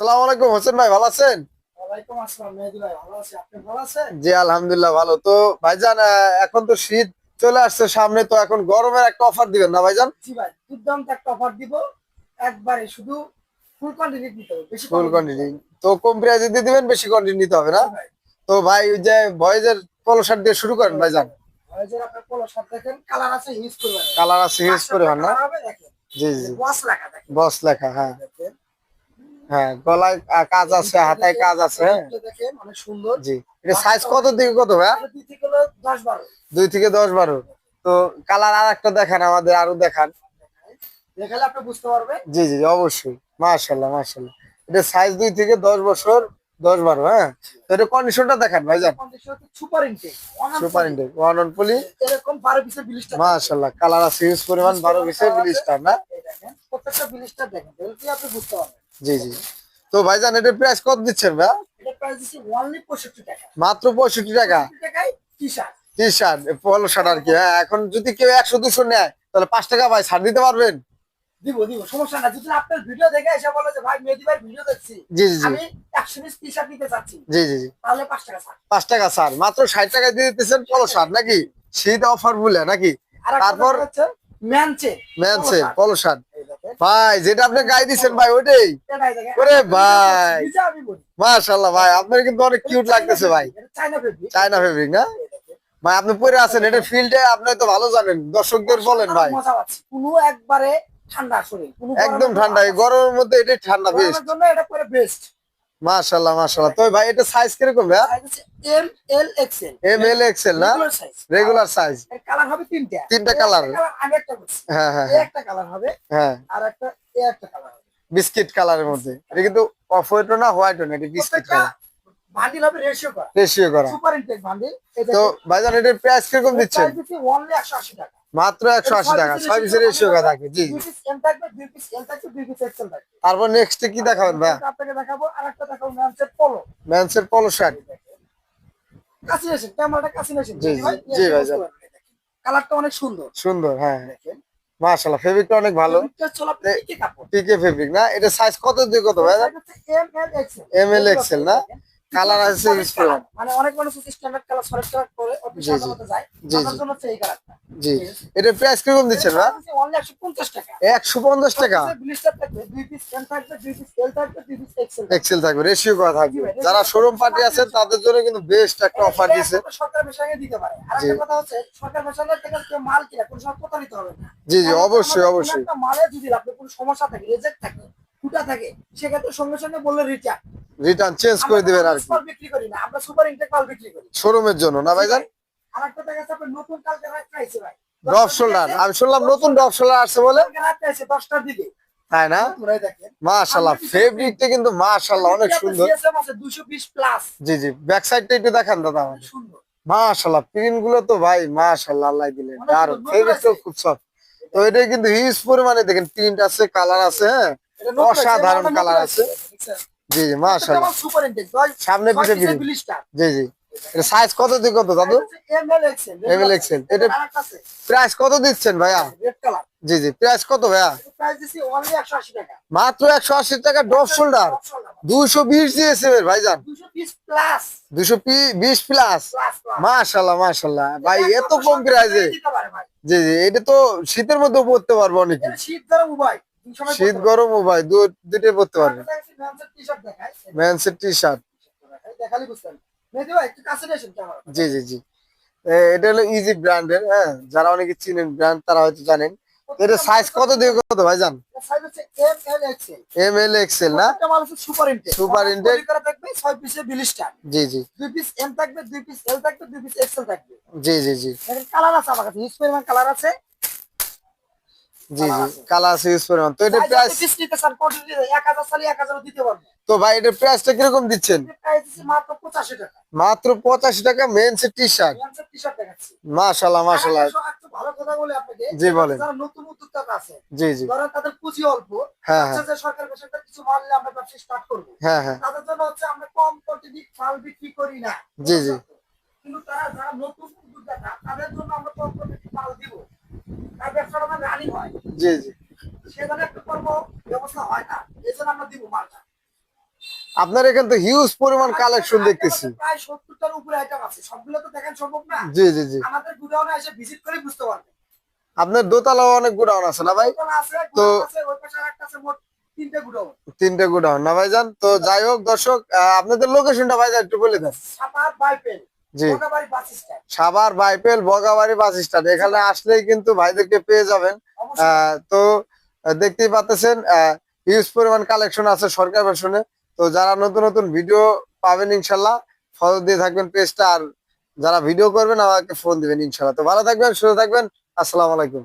আসসালামু আলাইকুম হোসেন ভাই, ভালো আছেন? ওয়ালাইকুম আসসালাম মেহেদী ভাই, ভালো আছি। আপনি ভালো আছেন? জি আলহামদুলিল্লাহ ভালো। তো ভাইজান, এখন তো শীত চলে আসছে সামনে, তো এখন গরমের একটা অফার দিবেন না ভাইজান? জি ভাই, দুর্দান্ত একটা অফার দিব। একবারে শুধু ফুল কোয়ান্টিটি দিতে হবে, বেশি ফুল কোয়ান্টিটি দিতে কোয়ান্টিটি। হবে। তো কম প্রাইসে দিয়ে দিবেন, বেশি কোয়ান্টিটি নিতে হবে না? জি ভাই। তো ভাই ওই যে বয়েজের পলো শার্ট দিয়ে শুরু করেন ভাইজান। এই যে আপনার পোলো শার্ট দেখেন, কালার আছে হিউজ পরিমাণে। কালার আছে হিউজ 500টা পরিমাণ না? কালার হবে দেখেন। জি এই যে জি। বস লেখা দেখেন। বস লেখা, হ্যাঁ। দেখেন। হ্যাঁ, গলায় কাজ আছে, হাতায় কাজ আছে, হ্যাঁ। এটা দেখেন অনেক সুন্দর। জি। এটা সাইজ বাচ্চা কত অনেক থেকে কত ভাই? এটা 2 থেকে হলো 10-12। 2 থেকে 10-12। তো কালার আর একটা দেখান, আমাদের আরো দেখান। দেখালে আপনি বুঝতে পারবেন। জি জি অবশ্যই। মাশাল্লাহ মাশাল্লাহ। এটা সাইজ 2 থেকে 10 বছর, 10-12, হ্যাঁ। তো এটা কন্ডিশনটা দেখান ভাইজান। কন্ডিশন হচ্ছে super intake. Super intake, one on poly. এরকম 12 পিসের বিলিশটা মাশাল্লাহ, কালার আছে হিউজ পরিমাণ, 12 পিসের ব্লিস্টার না? দেখেন, প্রত্যেকটা বিলিশটা দেখেন, তাহলে কি আপনি বুঝতে পারবেন। জি জি। তো ভাইজান এটার প্রাইস কত দিচ্ছেন ভাই? এটা প্রাইস দিচ্ছি অনলি 65 টাকা। মাত্র 65 টাকা। 65 টাকায় T-shirt. T shirt, polo shirt আর কি, হ্যাঁ। এখন যদি কেউ 100-200 নেয় তাহলে 5 টাকা ভাই ছাড় দিতে পারবেন? দিব সমস্যা না। যদি আপনার ভিডিও দেখে এসে বলে যে ভাই মেহেদী ভাই ভিডিও দেখছি, জি জি জি। আমি 100 পিস টি-শার্ট নিতে চাচ্ছি, জি জি জি। তাহলে 5 টাকা ছাড়। 5 টাকা ছাড়, মাত্র 60 টাকায় দিয়ে দিতেছেন পলো শার্ট নাকি? শীত অফার বলে নাকি? আর একটা তারপর দেখা হচ্ছে ম্যানচে ম্যানসে পলো শার্ট। এই দেখেন, ভাই যেটা আপনি গায়ে দিচ্ছেন ভাই ওইটাই? এটাই দেখেন। ওরে ভাই, নিজে আমি বলি, মাশাআল্লাহ ভাই, আপনার কিন্তু অনেক কিউট লাগতেছে ভাই। এটা চায়না ফেব্রিক। চায়না ফেব্রিক না? এই দেখেন, ভাই আপনি পরে আছেন, এটা ফিল্ডে আপনি তো ভালো জানেন, দর্শকদের বলেন ভাই। মজা পাচ্ছি। কোনো একবারে ঠান্ডা শরীর, কোনো একদম গরমের কোনো ঠান্ডা, ভাব এই আছে না। গরমের মধ্যে এটাই ঠান্ডা বেস্ট। গরমের জন্য এটা করে বেস্ট। মাশাআল্লাহ মাশাআল্লাহ। তো ভাই এটা সাইজ কিরকম ভাই? সাইজ হচ্ছে M L XL. M L XL না? Regular size. Regular size. এর কালার হবে তিনটা। তিনটা এই কালার। একটা কালার আমি একটা করছি। হ্যাঁ হ্যাঁ এই হ্যাঁ একটা কালার হবে, হ্যাঁ। আর একটা একটা কালার হবে। বিস্কিট কালারের মধ্যে, এটা কিন্তু অফ হোয়াইট না, হোয়াইট না, এটা বিস্কিট প্রত্যেকটা কালার। বান্ডিল হবে রেশিও করা। রেশিও করা। Super intake bundle. এটা তো ভাইজান এটার প্রাইস কিরকম দিচ্ছেন? প্রাইস দিচ্ছি অনলি 180 টাকা। মাত্র 180 টাকা, 6 পিসের রেশিও করা থাকবে। জি জি। 2 পিস এম থাকবে, 2 পিস এল থাকবে, 2 পিস এক্সেল থাকবে। তারপর নেক্সট কি দেখাবেন ভাই? আপনাকে দেখাবো আরেকটা, দেখাবো ম্যানসেট পলো। ম্যানসের পলো শার্ট। কাছে এসে ক্যামেরাটা কাছে এসে জি জি জি ভাইজান। কালারটা অনেক সুন্দর। সুন্দর, হ্যাঁ। দেখেন, মাশাআল্লাহ, ফেব্রিকটা অনেক ভালো। ফেব্রিকটা চলা পিকে কাপড়। পিকে ফেব্রিক না? এটা সাইজ কত থেকে কত ভাই? M L XL. M L XL না? কালার আছে ইউজ করে। মানে অনেক মানুষ স্ট্যান্ডার্ড কালার সলিড কালার করে অফিস জি জি আদালতে যায়, জি তাদের জি জন্য হচ্ছে এই কালারটা। জি। এটার প্রাইস কিরকম দিচ্ছেন ভাই? অনলি 150 টাকা। 150 টাকা। ব্লিস্টার থাকবে, 2 পিস এম থাকবে, 2 পিস এল থাকবে, 2 পিস এক্সেল থাকবে। এক্সেল থাকবে, রেশিও করা থাকবে। যারা শোরুম পার্টি আছেন তাদের জন্য কিন্তু বেস্ট একটা অফার দিছে। সরকার বেসরকারি দিতে পারে। আর জি একটা কথা হচ্ছে, সরকার বেসরকারি থেকে কেউ মাল কিনা কোনো সময় প্রতারিত হবে না। জি জি কারণ অবশ্যই আমাদের কোনো অবশ্যই। একটা মালে যদি আপনার কোনো সমস্যা থাকে, রিজেক্ট থাকে, ফুটা থাকে, সেক্ষেত্রে সঙ্গে সঙ্গে বললে রিটার্ন। রিটার্ন চেঞ্জ করে দিবেন আর কি। মাল বিক্রি করি না, আমরা সুপার ইনটেক মাল বিক্রি করি। শোরুমের জন্য না ভাইজান? আরেকটা দেখা যাচ্ছে আপনার নতুন কালকে রাত আইছে ভাই। ড্রপ শোল্ডার, আমি শুনলাম নতুন ড্রপ শোল্ডার আসছে বলে। কালকে রাত আইছে 10টার দিকে। তাই না? তোমরাই দেখেন। মাশাআল্লাহ, ফেব্রিকটা কিন্তু মাশাআল্লাহ অনেক সুন্দর। জিএসএম আছে 220 প্লাস। জি জি, ব্যাক সাইডটা একটু দেখান দাদা অনেক আমাদের। সুন্দর। মাশাআল্লাহ, প্রিন্ট গুলো তো ভাই মাশাআল্লাহ, আল্লাহ দিলেন অনেক দারুন, সুন্দর, নতুন ফেব্রিকটা আছে। খুব সফট। তো এটা কিন্তু হিউজ পরিমাণে দেখেন, প্রিন্ট আছে, কালার আছে, হ্যাঁ। এটা নতুন আছে, অসাধারণ এটা কালার নতুন আছে। দেখছেন? জি জি প্রত্যেকটা মাশাআল্লাহ। মাল সুপার ইনটেক। ভাই সামনে পিছে 6 পিসের প্রিন্ট। ব্লিস্টার। জি জি। এটা সাইজ কত থেকে কত দাদু? M L XL. M L XL. এটা আরেকটা আছে প্রাইস কত দিচ্ছেন ভাইয়া? Red colour. জি জি, প্রাইস কত ভাইয়া? প্রাইস দিছি অনলি 180 টাকা। মাত্র 180 টাকা ড্রপ শোল্ডার। 220 দিয়েছে ভাইজান। 220 প্লাস। 220 প্লাস। Plus plus. মাশাআল্লাহ মাশাআল্লাহ ভাই, এত কম প্রাইসে। দিতে পারে ভাই। জি জি, এটা তো শীতের মধ্যে পড়তে পারবো অনেকে। এটা শীত গরম উভয়। দুই সময় শীত গরম ও ভাই দুইটাই পড়তে পারবে। ম্যানসের টি-শার্ট দেখাই। ম্যানসের টি শার্ট। দেখালি বুঝতেন। মেহেদী ভাই একটু কাছে এসেন ক্যামেরা। জি জি জি। এটা হলো ইজি ব্র্যান্ডের, হ্যাঁ। যারা অনেকে চিনেন ব্র্যান্ড তারা হয়তো জানেন। এটা সাইজ কত থেকে কত ভাইজান? সাইজ হচ্ছে M L XL. M L XL না? প্রত্যেকটা মাল হচ্ছে সুপার ইনটেক। Super intact. করে থাকবে 6 পিসের ব্লিস্টার। জি জি 2 পিস এম থাকবে, 2 পিস এল থাকবে, 2 পিস এক্সেল থাকবে। জি জি জি এর কালার আছে আমার কাছে, হিউজ কালার আছে। জি জি, কালার আছে ইউজ পরিমাণ। তো এটা সাইজ প্রাইস, আপনি 20 নিতে চান, কোয়ান্টিটি 1000 চালি 1000 দিতে পারবো। তো ভাই এটার প্রাইসটা কিরকম দিচ্ছেন? প্রাইস দিচ্ছি মাত্র 85 টাকা। মাত্র 85 টাকা মেন্সের টি শার্ট। ম্যানসের টি-শার্ট দেখাচ্ছি। মাশাআল্লাহ মাশাআল্লাহ। একটু ভালো কথা বলি আপনাকে। জি বলেন। যারা নতুন উদ্যোক্তা আছে, জি জি ধরেন তাদের পুঁজি অল্প, হ্যাঁ আচ্ছা হ্যাঁ যে সরকার বেসরকারি কিছু মাল নিয়ে আমরা ব্যবসা স্টার্ট করবো, হ্যাঁ হ্যাঁ। তাদের জন্য হচ্ছে আমরা কম কোয়ান্টিটি মাল বিক্রি করি না। জি জি কিন্তু তারা যারা নতুন উদ্যোক্তা তাদের জন্য আমরা কম কোয়ান্টিটি মাল দিব, তার ব্যবসাটা মানে রানিং হয়, জি জি। সেখানে একটা কর্ম ব্যবস্থা হয় না, এই জন্য আমরা দিব মালটা। আপনার এখানে তো হিউজ পরিমাণ কালেকশন দেখতেছি। প্রায় 70টার উপরে আইটেম আছে, সবগুলো তো দেখান সম্ভব না। জি জি জি। আমাদের গুডাউনে এসে ভিজিট করে বুঝতে পারবেন। আপনার দোতলাও অনেক গোডাউন আছে না ভাই? দোতলা আছে, তো গুডাউন আছে, ওই পাশে আরেকটা আছে, মোট 3টে গুডাউন। 3টে গোডাউন না ভাইজান? তো যাই হোক দর্শক, আপনাদের লোকেশনটা ভাইজান একটু বলে দেন। সাপার বাইপেল, জি, Bagabari bus stand. Savar বাইপেল Bagabari bus stand, এখানে আসলেই কিন্তু ভাইদেরকে পেয়ে যাবেন। অবশ্যই। তো দেখতেই পাচ্ছেন হিউজ পরিমাণ কালেকশন আছে সরকার ভার্সনে। তো যারা নতুন নতুন ভিডিও পাবেন ইনশাল্লাহ ফলো দিয়ে থাকবেন পেজটা, আর যারা ভিডিও করবেন আমাকে ফোন দিবেন ইনশাল্লাহ। তো ভালো থাকবেন, সুস্থ থাকবেন, আসসালামু আলাইকুম।